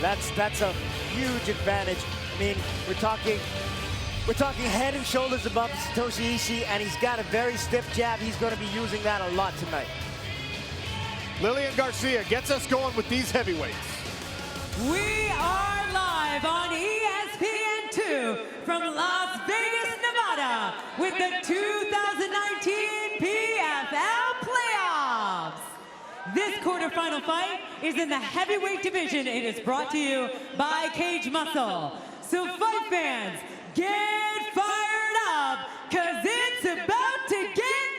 That's a huge advantage. I mean, we're talking head and shoulders above Satoshi Ishii, and he's got a very stiff jab. He's going to be using that a lot tonight. Lillian Garcia gets us going with these heavyweights. We are live on ESPN2 from Las Vegas, Nevada, with the 2019 PFL playoffs. This quarterfinal fight is in the heavyweight division. It is brought to you by Cage Muscle. So fight fans, get fired up, cause it's about to get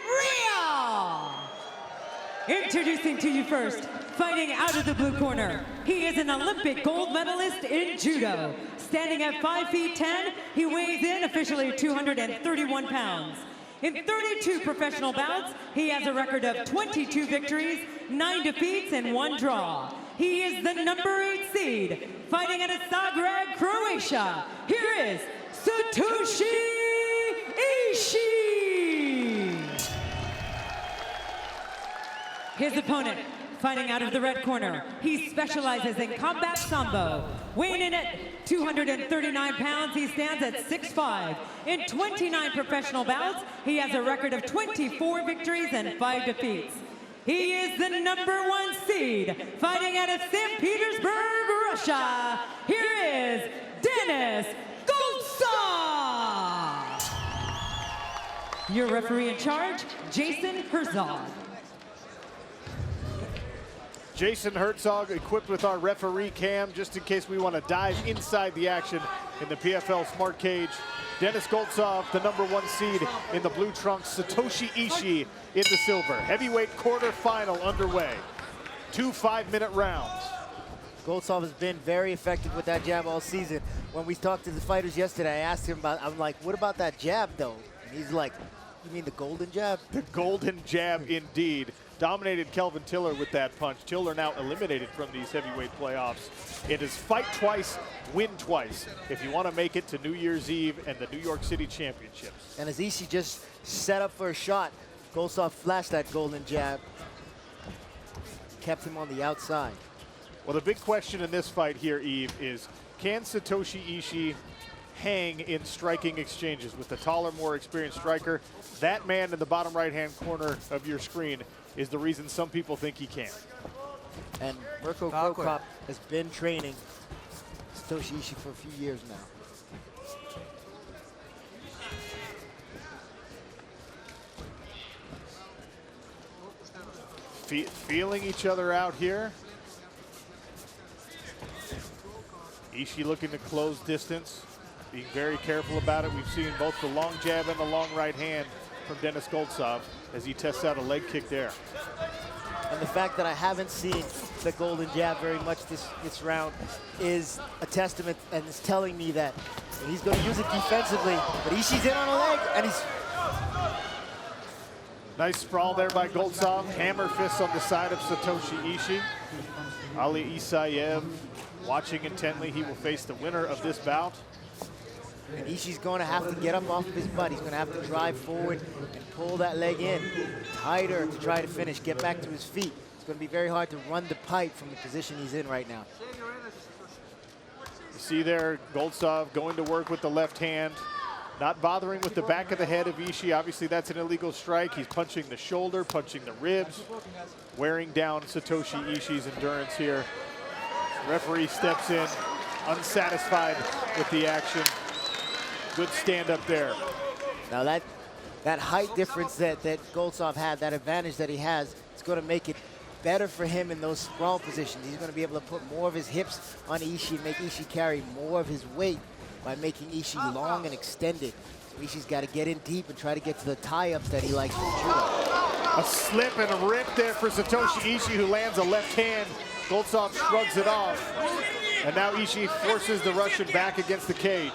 real! Introducing to you first, fighting out of the blue corner. He is an Olympic gold medalist in judo. Standing at 5 feet 10, he weighs in officially 231 pounds. In 32 professional bouts, he has a record of 22 victories, 9 defeats, and 1 draw. He is the number 8 seed, fighting out of Zagreb, Croatia. Here is Satoshi Ishii. His opponent, fighting out of the red corner. He specializes in combat sambo. Weighing in at 239 pounds, he stands at 6'5". In 29 professional bouts, he has a record of 24 victories and 5 defeats. He is the number 1 seed, fighting out of St. Petersburg, Russia. Here is Denis Goltsov. Your referee in charge, Jason Herzog. Jason Herzog equipped with our referee cam just in case we want to dive inside the action in the PFL Smart Cage. Denis Goltsov, the number 1 seed in the blue trunks. Satoshi Ishii in the silver. Heavyweight quarterfinal underway. 2 5-minute rounds. Goltsov has been very effective with that jab all season. When we talked to the fighters yesterday, I asked him about, I'm like, what about that jab though? And he's like, you mean the golden jab? The golden jab indeed. Dominated Kelvin Tiller with that punch. Tiller now eliminated from these heavyweight playoffs. It is fight twice, win twice, if you want to make it to New Year's Eve and the New York City Championships. And as Ishii just set up for a shot, Goltsov flashed that golden jab, kept him on the outside. Well, the big question in this fight here, Eve, is can Satoshi Ishii hang in striking exchanges with the taller, more experienced striker? That man in the bottom right-hand corner of your screen is the reason some people think he can. And Mirko Cro Cop has been training Satoshi Ishii for a few years now. Feeling each other out here. Ishii looking to close distance, being very careful about it. We've seen both the long jab and the long right hand from Denis Goltsov as he tests out a leg kick there. And the fact that I haven't seen the golden jab very much this round is a testament, and it's telling me that he's going to use it defensively, but Ishii's in on a leg, and he's... Nice sprawl there by Goltsov. Hammer fists on the side of Satoshi Ishii. Ali Isaev watching intently. He will face the winner of this bout. And Ishii's going to have to get up off of his butt. He's going to have to drive forward and pull that leg in tighter to try to finish, get back to his feet. It's going to be very hard to run the pipe from the position he's in right now. You see there, Goltsov going to work with the left hand, not bothering with the back of the head of Ishii. Obviously, that's an illegal strike. He's punching the shoulder, punching the ribs, wearing down Satoshi Ishii's endurance here. Referee steps in, unsatisfied with the action. Good stand up there. Now that height difference that Goltsov had, that advantage that he has, it's going to make it better for him in those sprawl positions. He's going to be able to put more of his hips on Ishii, make Ishii carry more of his weight by making Ishii long and extended. So Ishii's got to get in deep and try to get to the tie-ups that he likes from judo. A slip and a rip there for Satoshi Ishii, who lands a left hand. Goltsov shrugs it off. And now Ishii forces the Russian back against the cage.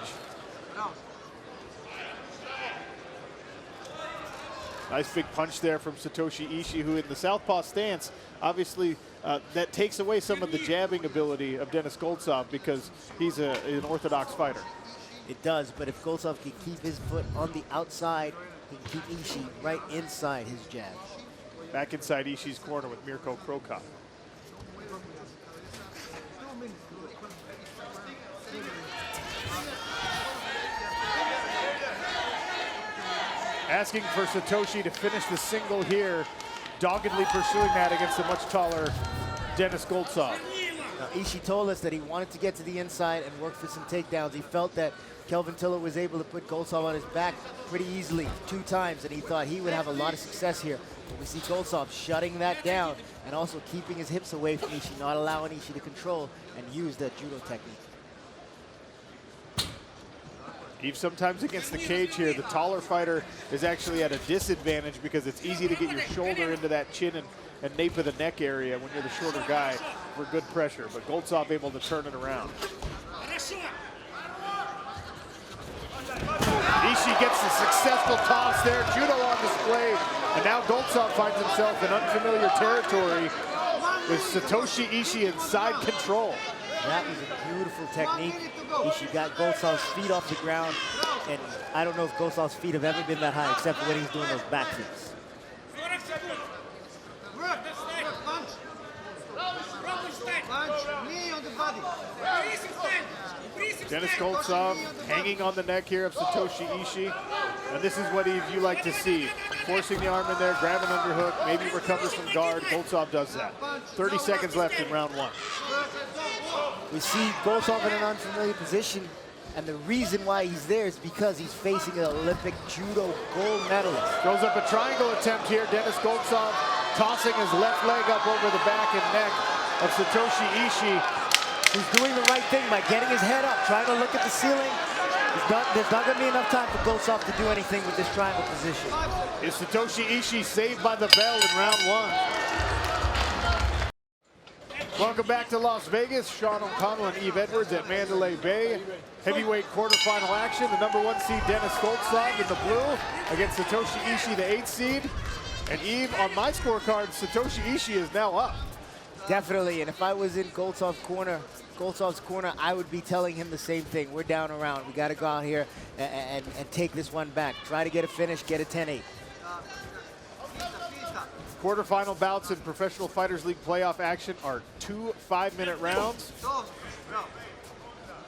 Nice big punch there from Satoshi Ishii, who in the southpaw stance, obviously that takes away some of the jabbing ability of Denis Goltsov because he's an orthodox fighter. It does, but if Goltsov can keep his foot on the outside, he can keep Ishii right inside his jab. Back inside Ishii's corner with Mirko Cro Cop. Asking for Satoshi to finish the single here, doggedly pursuing that against a much taller Denis Goltsov. Now, Ishii told us that he wanted to get to the inside and work for some takedowns. He felt that Kelvin Tiller was able to put Goltsov on his back pretty easily 2 times, and he thought he would have a lot of success here. But we see Goltsov shutting that down and also keeping his hips away from Ishii, not allowing Ishii to control and use that judo technique. Eve, sometimes against the cage here, the taller fighter is actually at a disadvantage because it's easy to get your shoulder into that chin and nape of the neck area when you're the shorter guy for good pressure. But Goltsov able to turn it around. Ishii gets a successful toss there, judo on display, and now Goltsov finds himself in unfamiliar territory with Satoshi Ishii in side control. That was a beautiful technique. Ishii got Goltsov's feet off the ground, and I don't know if Goltsov's feet have ever been that high except for when he's doing those back kicks. Denis Goltsov hanging on the neck here of Satoshi Ishii. And this is what you like to see. Forcing the arm in there, grab an underhook, maybe recovers from guard. Goltsov does that. 30 seconds left in round 1. We see Goltsov in an unfamiliar position, and the reason why he's there is because he's facing an Olympic judo gold medalist. Throws up a triangle attempt here. Denis Goltsov tossing his left leg up over the back and neck of Satoshi Ishii. He's doing the right thing by getting his head up, trying to look at the ceiling. There's not going to be enough time for Goltsov to do anything with this triangle position. Is Satoshi Ishii saved by the bell in round 1? Welcome back to Las Vegas. Sean O'Connell and Eve Edwards at Mandalay Bay. Heavyweight quarterfinal action. The #1 seed Denis Goltsov in the blue against Satoshi Ishii, the 8th seed. And Eve, on my scorecard, Satoshi Ishii is now up. Definitely, and if I was in Goltsov's corner, I would be telling him the same thing. We're down around. We got to go out here and take this one back. Try to get a finish, get a 10-8. Quarterfinal bouts in Professional Fighters League playoff action are 2 5-minute rounds.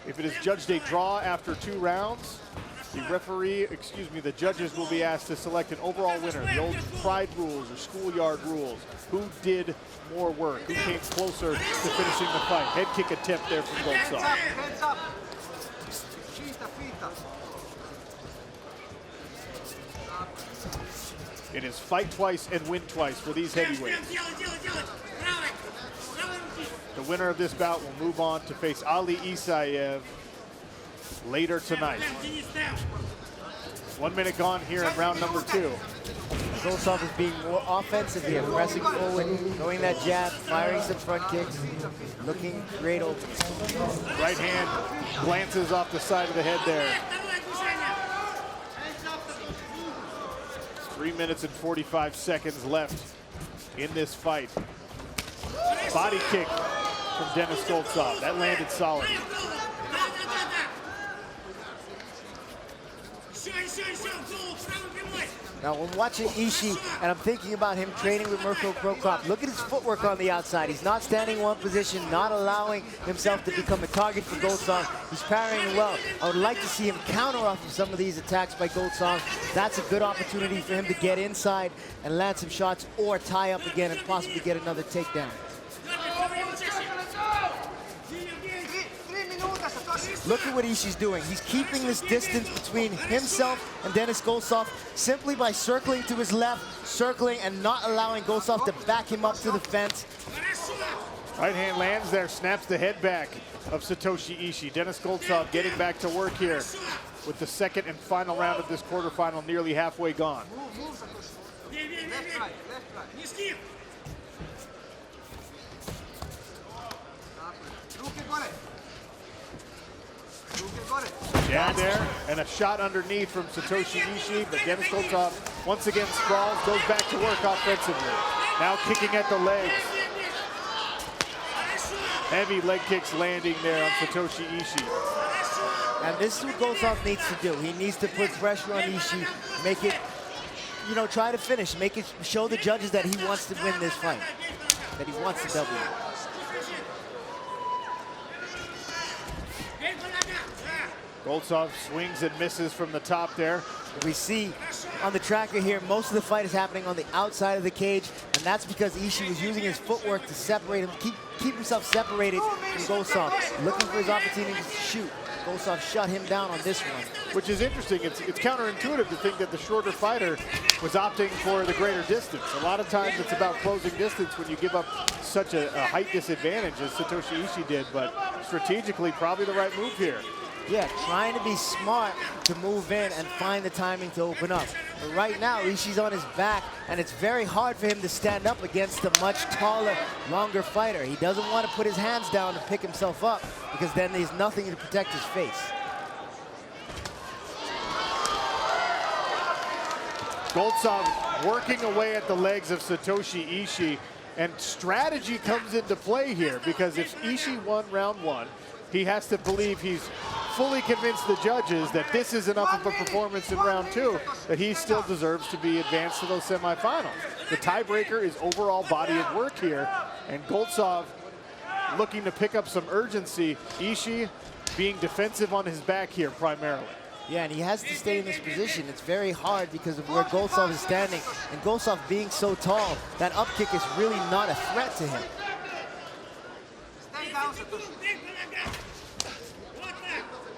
If it is judged a draw after 2 rounds, the judges will be asked to select an overall winner. The old pride rules or schoolyard rules. Who did more work? Who came closer to finishing the fight? Head kick attempt there from Goltsov. Hands up. It is fight twice and win twice for these heavyweights. The winner of this bout will move on to face Ali Isaev later tonight. 1 minute gone here in round number 2. Goltsov is being more offensive here, pressing forward, throwing that jab, firing some front kicks, looking great openings. Right hand glances off the side of the head there. 3 minutes and 45 seconds left in this fight. Body kick from Denis Goltsov. That landed solid. Now, when watching Ishii, and I'm thinking about him training with Mirko Krokop, look at his footwork on the outside. He's not standing in one position, not allowing himself to become a target for Goltsov. He's parrying well. I would like to see him counter off of some of these attacks by Goltsov. That's a good opportunity for him to get inside and land some shots or tie up again and possibly get another takedown. Look at what Ishii's doing. He's keeping this distance between himself and Denis Goltsov simply by circling to his left, circling and not allowing Goltsov to back him up to the fence. Right hand lands there, snaps the head back of Satoshi Ishii. Denis Goltsov getting back to work here with the second and final round of this quarterfinal nearly halfway gone. Left, right. Jab there, and a shot underneath from Satoshi Ishii, but Denis Goltsov once again sprawls, goes back to work offensively. Now kicking at the legs. Heavy leg kicks landing there on Satoshi Ishii. And this is what Goltsov needs to do. He needs to put pressure on Ishii, make it, try to finish, make it, show the judges that he wants to win this fight, that he wants to W. Goltsov swings and misses from the top there. We see on the tracker here, most of the fight is happening on the outside of the cage, and that's because Ishii was using his footwork to separate him, keep himself separated from Goltsov, looking for his opportunity to shoot. Goltsov shut him down on this one. Which is interesting. It's counterintuitive to think that the shorter fighter was opting for the greater distance. A lot of times it's about closing distance when you give up such a height disadvantage as Satoshi Ishii did, but strategically probably the right move here. Yeah, trying to be smart to move in and find the timing to open up. But right now, Ishii's on his back, and it's very hard for him to stand up against a much taller, longer fighter. He doesn't want to put his hands down to pick himself up, because then there's nothing to protect his face. Goltsov working away at the legs of Satoshi Ishii, and strategy comes into play here, because if Ishii won round one, he has to believe he's fully convinced the judges that this is enough of a performance in round two, that he still deserves to be advanced to those semifinals. The tiebreaker is overall body of work here, and Goltsov looking to pick up some urgency. Ishii being defensive on his back here primarily. Yeah, and he has to stay in this position. It's very hard because of where Goltsov is standing, and Goltsov being so tall, that up kick is really not a threat to him. Stay down, Satoshi.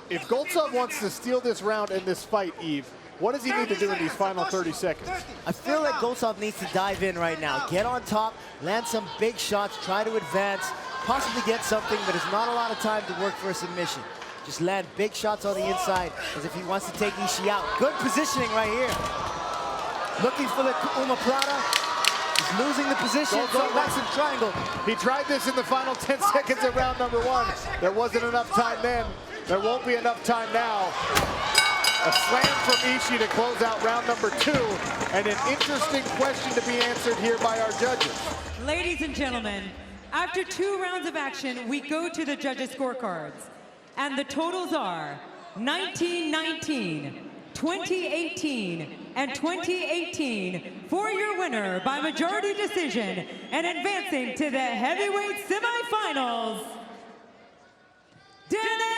If Goltsov wants to steal this round in this fight, Yves, what does he need to do in these final 30 seconds? I feel like Goltsov needs to dive in right now. Get on top, land some big shots, try to advance, possibly get something, but there's not a lot of time to work for a submission. Just land big shots on the inside as if he wants to take Ishii out. Good positioning right here. Looking for the omoplata. He's losing the position, going back to the triangle. He tried this in the final 10 seconds of round number one. There wasn't enough time then. There won't be enough time now. A slam from Ishii to close out round number two, and an interesting question to be answered here by our judges. Ladies and gentlemen, after 2 rounds of action, we go to the judges' scorecards. And the totals are 19-19, 20-18, and 20-18 for your winner by majority decision and advancing to the heavyweight semifinals, Denis